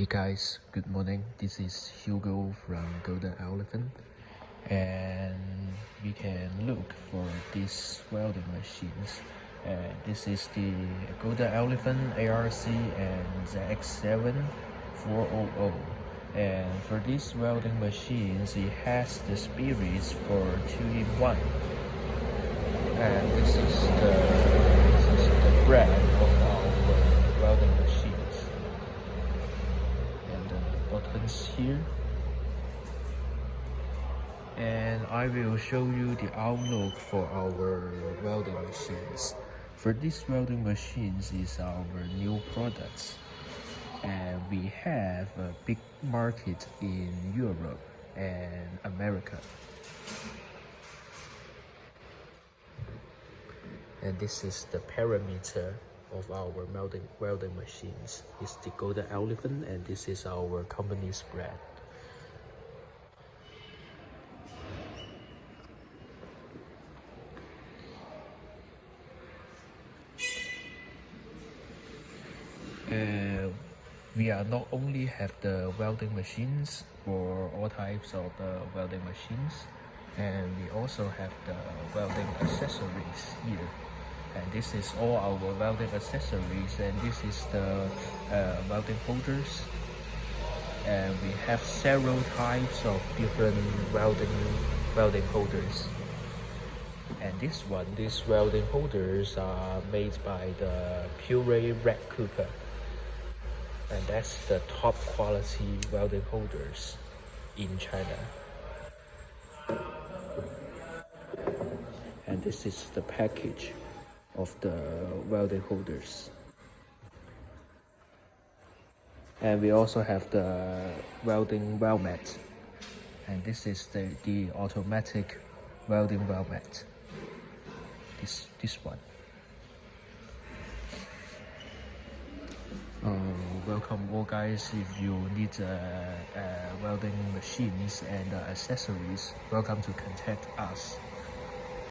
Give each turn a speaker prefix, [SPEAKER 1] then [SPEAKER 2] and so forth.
[SPEAKER 1] Hey guys, good morning. This is Hugo from Golden Elephant, and we can look for these welding machines. This is the Golden Elephant ARC and ZX7-400. And for these welding machines, it has the spirits for 2-in-1. And this is the brand of our welding machines. And the buttons here. And I will show you the outlook for our welding machines. For these welding machines is our new products. And we have a big market in Europe and America. And this is the parameter of our welding machines. It's the Golden Elephant, and this is our company's brand. We are not only have the welding machines for all types of the welding machines, and we also have the welding accessories here. And this is all our welding accessories, and this is the welding holders. And we have several types of different welding holders. And these welding holders are made by the Pure Red Cooper. And that's the top quality welding holders in China. And this is the package of the welding holders. And we also have the welding weld mat. And this is the automatic welding weld mat. This one. Welcome all guys. If you need welding machines and accessories, welcome to contact us.